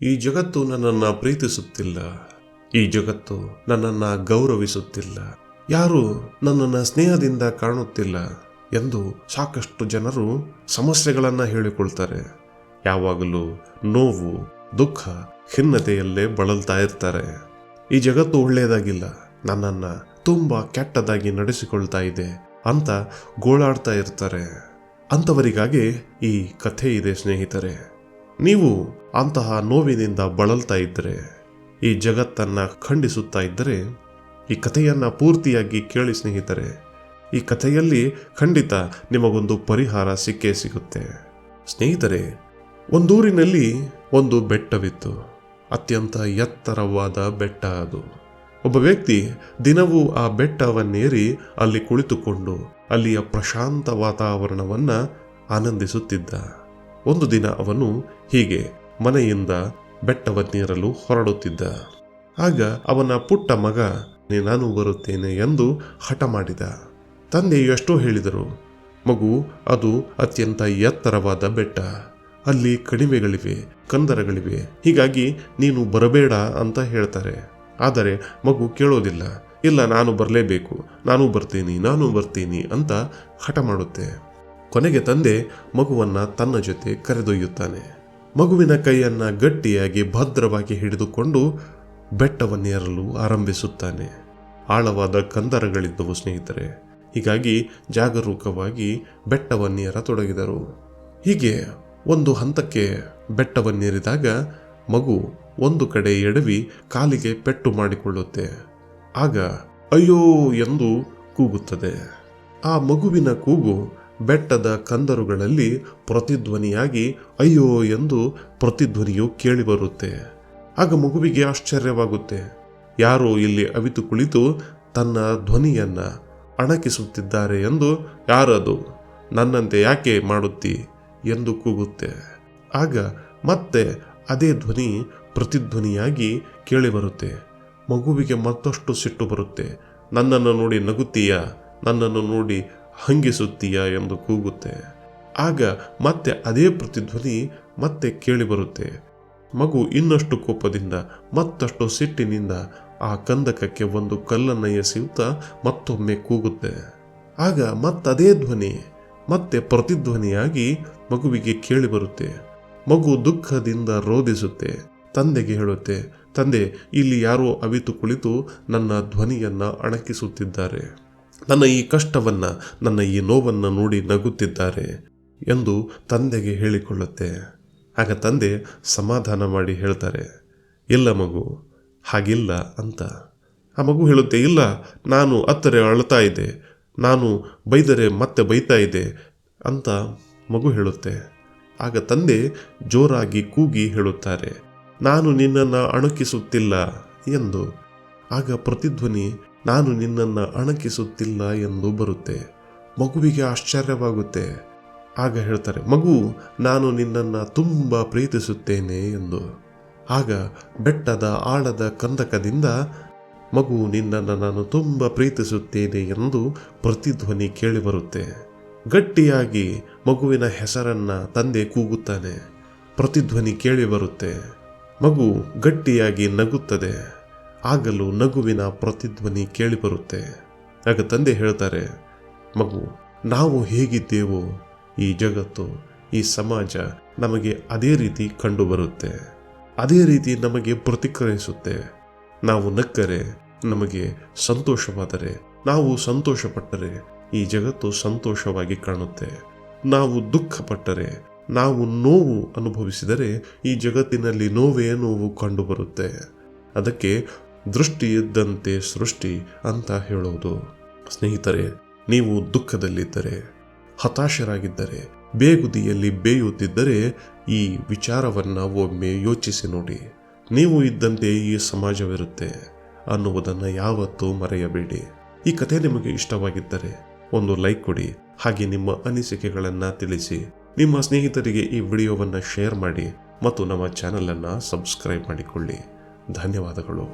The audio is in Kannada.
ಈ ಜಗತ್ತು ನನ್ನನ್ನು ಪ್ರೀತಿಸುತ್ತಿಲ್ಲ, ಈ ಜಗತ್ತು ನನ್ನನ್ನು ಗೌರವಿಸುತ್ತಿಲ್ಲ, ಯಾರು ನನ್ನನ್ನು ಸ್ನೇಹದಿಂದ ಕಾಣುತ್ತಿಲ್ಲ ಎಂದು ಸಾಕಷ್ಟು ಜನರು ಸಮಸ್ಯೆಗಳನ್ನು ಹೇಳಿಕೊಳ್ತಾರೆ. ಯಾವಾಗಲೂ ನೋವು, ದುಃಖ, ಖಿನ್ನತೆಯಲ್ಲೇ ಬಳಲ್ತಾ ಇರ್ತಾರೆ. ಈ ಜಗತ್ತು ಒಳ್ಳೆಯದಾಗಿಲ್ಲ, ನನ್ನನ್ನು ತುಂಬ ಕೆಟ್ಟದಾಗಿ ನಡೆಸಿಕೊಳ್ತಾ ಇದೆ ಅಂತ ಗೋಳಾಡ್ತಾ ಇರ್ತಾರೆ. ಅಂಥವರಿಗಾಗಿ ಈ ಕಥೆ ಇದೆ ಸ್ನೇಹಿತರೆ. ನೀವು ಅಂತಹ ನೋವಿನಿಂದ ಬಳಲ್ತಾ ಇದ್ದರೆ, ಈ ಜಗತ್ತನ್ನು ಖಂಡಿಸುತ್ತಾ ಇದ್ದರೆ ಈ ಕಥೆಯನ್ನು ಪೂರ್ತಿಯಾಗಿ ಕೇಳಿ ಸ್ನೇಹಿತರೆ. ಈ ಕಥೆಯಲ್ಲಿ ಖಂಡಿತ ನಿಮಗೊಂದು ಪರಿಹಾರ ಸಿಕ್ಕೇ ಸಿಗುತ್ತೆ. ಸ್ನೇಹಿತರೆ, ಒಂದೂರಿನಲ್ಲಿ ಒಂದು ಬೆಟ್ಟವಿತ್ತು. ಅತ್ಯಂತ ಎತ್ತರವಾದ ಬೆಟ್ಟ ಅದು. ಒಬ್ಬ ವ್ಯಕ್ತಿ ದಿನವೂ ಆ ಬೆಟ್ಟವನ್ನೇರಿ ಅಲ್ಲಿ ಕುಳಿತುಕೊಂಡು ಅಲ್ಲಿಯ ಪ್ರಶಾಂತ ವಾತಾವರಣವನ್ನು ಆನಂದಿಸುತ್ತಿದ್ದ. ಒಂದು ದಿನ ಅವನು ಹೀಗೆ ಮನೆಯಿಂದ ಬೆಟ್ಟವನ್ನೇರಲು ಹೊರಡುತ್ತಿದ್ದ. ಆಗ ಅವನ ಪುಟ್ಟ ಮಗ ನಾನು ಬರುತ್ತೇನೆ ಎಂದು ಹಠ ಮಾಡಿದ. ತಂದೆ ಎಷ್ಟೋ ಹೇಳಿದರು, ಮಗು, ಅದು ಅತ್ಯಂತ ಎತ್ತರವಾದ ಬೆಟ್ಟ, ಅಲ್ಲಿ ಕಣಿವೆಗಳಿವೆ, ಕಂದರಗಳಿವೆ, ಹೀಗಾಗಿ ನೀನು ಬರಬೇಡ ಅಂತ ಹೇಳ್ತಾರೆ. ಆದರೆ ಮಗು ಕೇಳೋದಿಲ್ಲ. ಇಲ್ಲ, ನಾನು ಬರಲೇಬೇಕು, ನಾನು ಬರ್ತೀನಿ ಅಂತ ಹಠ ಮಾಡುತ್ತೆ. ಕೊನೆಗೆ ತಂದೆ ಮಗುವನ್ನು ತನ್ನ ಜೊತೆ ಕರೆದೊಯ್ಯುತ್ತಾನೆ. ಮಗುವಿನ ಕೈಯನ್ನು ಗಟ್ಟಿಯಾಗಿ ಭದ್ರವಾಗಿ ಹಿಡಿದುಕೊಂಡು ಬೆಟ್ಟವನ್ನೇರಲು ಆರಂಭಿಸುತ್ತಾನೆ. ಆಳವಾದ ಕಂದರಗಳಿದ್ದವು ಸ್ನೇಹಿತರೆ. ಹೀಗಾಗಿ ಜಾಗರೂಕವಾಗಿ ಬೆಟ್ಟವನ್ನೇರತೊಡಗಿದರು. ಹೀಗೆ ಒಂದು ಹಂತಕ್ಕೆ ಬೆಟ್ಟವನ್ನೇರಿದಾಗ ಮಗು ಒಂದು ಕಡೆ ಎಡವಿ ಕಾಲಿಗೆ ಪೆಟ್ಟು ಮಾಡಿಕೊಳ್ಳುತ್ತೆ. ಆಗ ಅಯ್ಯೋ ಎಂದು ಕೂಗುತ್ತದೆ. ಆ ಮಗುವಿನ ಕೂಗು ಬೆಟ್ಟದ ಕಂದರುಗಳಲ್ಲಿ ಪ್ರತಿಧ್ವನಿಯಾಗಿ ಅಯ್ಯೋ ಎಂದು ಪ್ರತಿಧ್ವನಿಯು ಕೇಳಿಬರುತ್ತೆ. ಆಗ ಮಗುವಿಗೆ ಆಶ್ಚರ್ಯವಾಗುತ್ತೆ. ಯಾರೋ ಇಲ್ಲಿ ಅವಿತು ಕುಳಿತು ತನ್ನ ಧ್ವನಿಯನ್ನು ಅಣಕಿಸುತ್ತಿದ್ದಾರೆ ಎಂದು. ಯಾರದು? ನನ್ನಂತೆ ಯಾಕೆ ಮಾಡುತ್ತಿ ಎಂದು ಕೂಗುತ್ತೆ. ಆಗ ಮತ್ತೆ ಅದೇ ಧ್ವನಿ ಪ್ರತಿಧ್ವನಿಯಾಗಿ ಕೇಳಿಬರುತ್ತೆ. ಮಗುವಿಗೆ ಮತ್ತಷ್ಟು ಸಿಟ್ಟು ಬರುತ್ತೆ. ನನ್ನನ್ನು ನೋಡಿ ನಗುತ್ತೀಯಾ, ನನ್ನನ್ನು ನೋಡಿ ಹಂಗಿಸುತ್ತೀಯಾ ಎಂದು ಕೂಗುತ್ತೆ. ಆಗ ಮತ್ತೆ ಅದೇ ಪ್ರತಿಧ್ವನಿ ಮತ್ತೆ ಕೇಳಿಬರುತ್ತೆ. ಮಗು ಇನ್ನಷ್ಟು ಕೋಪದಿಂದ, ಮತ್ತಷ್ಟು ಸಿಟ್ಟಿನಿಂದ ಆ ಕಂದಕಕ್ಕೆ ಒಂದು ಕಲ್ಲನ್ನು ಎಸೆಯುತ್ತಾ ಮತ್ತೊಮ್ಮೆ ಕೂಗುತ್ತೆ. ಆಗ ಮತ್ತದೇ ಧ್ವನಿ ಮತ್ತೆ ಪ್ರತಿಧ್ವನಿಯಾಗಿ ಮಗುವಿಗೆ ಕೇಳಿಬರುತ್ತೆ. ಮಗು ದುಃಖದಿಂದ ರೋಧಿಸುತ್ತೆ. ತಂದೆಗೆ ಹೇಳುತ್ತೆ, ತಂದೆ, ಇಲ್ಲಿ ಯಾರೋ ಅವಿತು ಕುಳಿತು ನನ್ನ ಧ್ವನಿಯನ್ನು ಅಣಕಿಸುತ್ತಿದ್ದಾರೆ, ನನ್ನ ಈ ಕಷ್ಟವನ್ನು, ನನ್ನ ಈ ನೋವನ್ನು ನೋಡಿ ನಗುತ್ತಿದ್ದಾರೆ ಎಂದು ತಂದೆಗೆ ಹೇಳಿಕೊಳ್ಳುತ್ತೆ. ಆಗ ತಂದೆ ಸಮಾಧಾನ ಮಾಡಿ ಹೇಳ್ತಾರೆ, ಇಲ್ಲ ಮಗು, ಹಾಗಿಲ್ಲ ಅಂತ. ಆ ಮಗು ಹೇಳುತ್ತೆ, ಇಲ್ಲ, ನಾನು ಅತ್ತರೆ ಅಳ್ತಾ ಇದ್ದೆ, ನಾನು ಬೈದರೆ ಮತ್ತೆ ಬೈತಾ ಇದ್ದೆ ಅಂತ ಮಗು ಹೇಳುತ್ತೆ. ಆಗ ತಂದೆ ಜೋರಾಗಿ ಕೂಗಿ ಹೇಳುತ್ತಾರೆ, ನಾನು ನಿನ್ನನ್ನು ಅಣಕಿಸುತ್ತಿಲ್ಲ ಎಂದು. ಆಗ ಪ್ರತಿಧ್ವನಿ ನಾನು ನಿನ್ನನ್ನು ಅಣಕಿಸುತ್ತಿಲ್ಲ ಎಂದು ಬರುತ್ತೆ. ಮಗುವಿಗೆ ಆಶ್ಚರ್ಯವಾಗುತ್ತೆ. ಆಗ ಹೇಳ್ತಾರೆ, ಮಗು, ನಾನು ನಿನ್ನನ್ನು ತುಂಬ ಪ್ರೀತಿಸುತ್ತೇನೆ ಎಂದು. ಆಗ ಬೆಟ್ಟದ ಆಳದ ಕಂದಕದಿಂದ ಮಗು, ನಿನ್ನನ್ನು ನಾನು ತುಂಬ ಪ್ರೀತಿಸುತ್ತೇನೆ ಎಂದು ಪ್ರತಿಧ್ವನಿ ಕೇಳಿಬರುತ್ತೆ. ಗಟ್ಟಿಯಾಗಿ ಮಗುವಿನ ಹೆಸರನ್ನು ತಂದೆ ಕೂಗುತ್ತಾನೆ. ಪ್ರತಿಧ್ವನಿ ಕೇಳಿಬರುತ್ತೆ. ಮಗು ಗಟ್ಟಿಯಾಗಿ ನಗುತ್ತದೆ. ಆಗಲೂ ನಗುವಿನ ಪ್ರತಿಧ್ವನಿ ಕೇಳಿಬರುತ್ತೆ. ಆಗ ತಂದೆ ಹೇಳ್ತಾರೆ, ಮಗು, ನಾವು ಹೇಗಿದ್ದೇವೋ ಈ ಜಗತ್ತು, ಈ ಸಮಾಜ ನಮಗೆ ಅದೇ ರೀತಿ ಕಂಡುಬರುತ್ತೆ, ಅದೇ ರೀತಿ ನಮಗೆ ಪ್ರತಿಕ್ರಿಯಿಸುತ್ತೆ. ನಾವು ನಕ್ಕರೆ ನಮಗೆ ಸಂತೋಷವಾದರೆ, ನಾವು ಸಂತೋಷಪಟ್ಟರೆ ಈ ಜಗತ್ತು ಸಂತೋಷವಾಗಿ ಕಾಣುತ್ತೆ. ನಾವು ದುಃಖಪಟ್ಟರೆ, ನಾವು ನೋವು ಅನುಭವಿಸಿದರೆ ಈ ಜಗತ್ತಿನಲ್ಲಿ ನೋವೇ ನೋವು ಕಂಡುಬರುತ್ತೆ. ಅದಕ್ಕೆ ದೃಷ್ಟಿ ಇದ್ದಂತೆ ಸೃಷ್ಟಿ ಅಂತ ಹೇಳೋದು. ಸ್ನೇಹಿತರೆ, ನೀವು ದುಃಖದಲ್ಲಿದ್ದರೆ, ಹತಾಶರಾಗಿದ್ದರೆ, ಬೇಗುದಿಯಲ್ಲಿ ಬೇಯುತ್ತಿದ್ದರೆ ಈ ವಿಚಾರವನ್ನು ಒಮ್ಮೆ ಯೋಚಿಸಿ ನೋಡಿ. ನೀವು ಇದ್ದಂತೆ ಈ ಸಮಾಜವಿರುತ್ತೆ ಅನ್ನುವುದನ್ನು ಯಾವತ್ತೂ ಮರೆಯಬೇಡಿ. ಈ ಕಥೆ ನಿಮಗೆ ಇಷ್ಟವಾಗಿದ್ದರೆ ಒಂದು ಲೈಕ್ ಕೊಡಿ. ಹಾಗೆ ನಿಮ್ಮ ಅನಿಸಿಕೆಗಳನ್ನು ತಿಳಿಸಿ. ನಿಮ್ಮ ಸ್ನೇಹಿತರಿಗೆ ಈ ವಿಡಿಯೋವನ್ನು ಶೇರ್ ಮಾಡಿ ಮತ್ತು ನಮ್ಮ ಚಾನಲನ್ನು ಸಬ್ಸ್ಕ್ರೈಬ್ ಮಾಡಿಕೊಳ್ಳಿ. ಧನ್ಯವಾದಗಳು.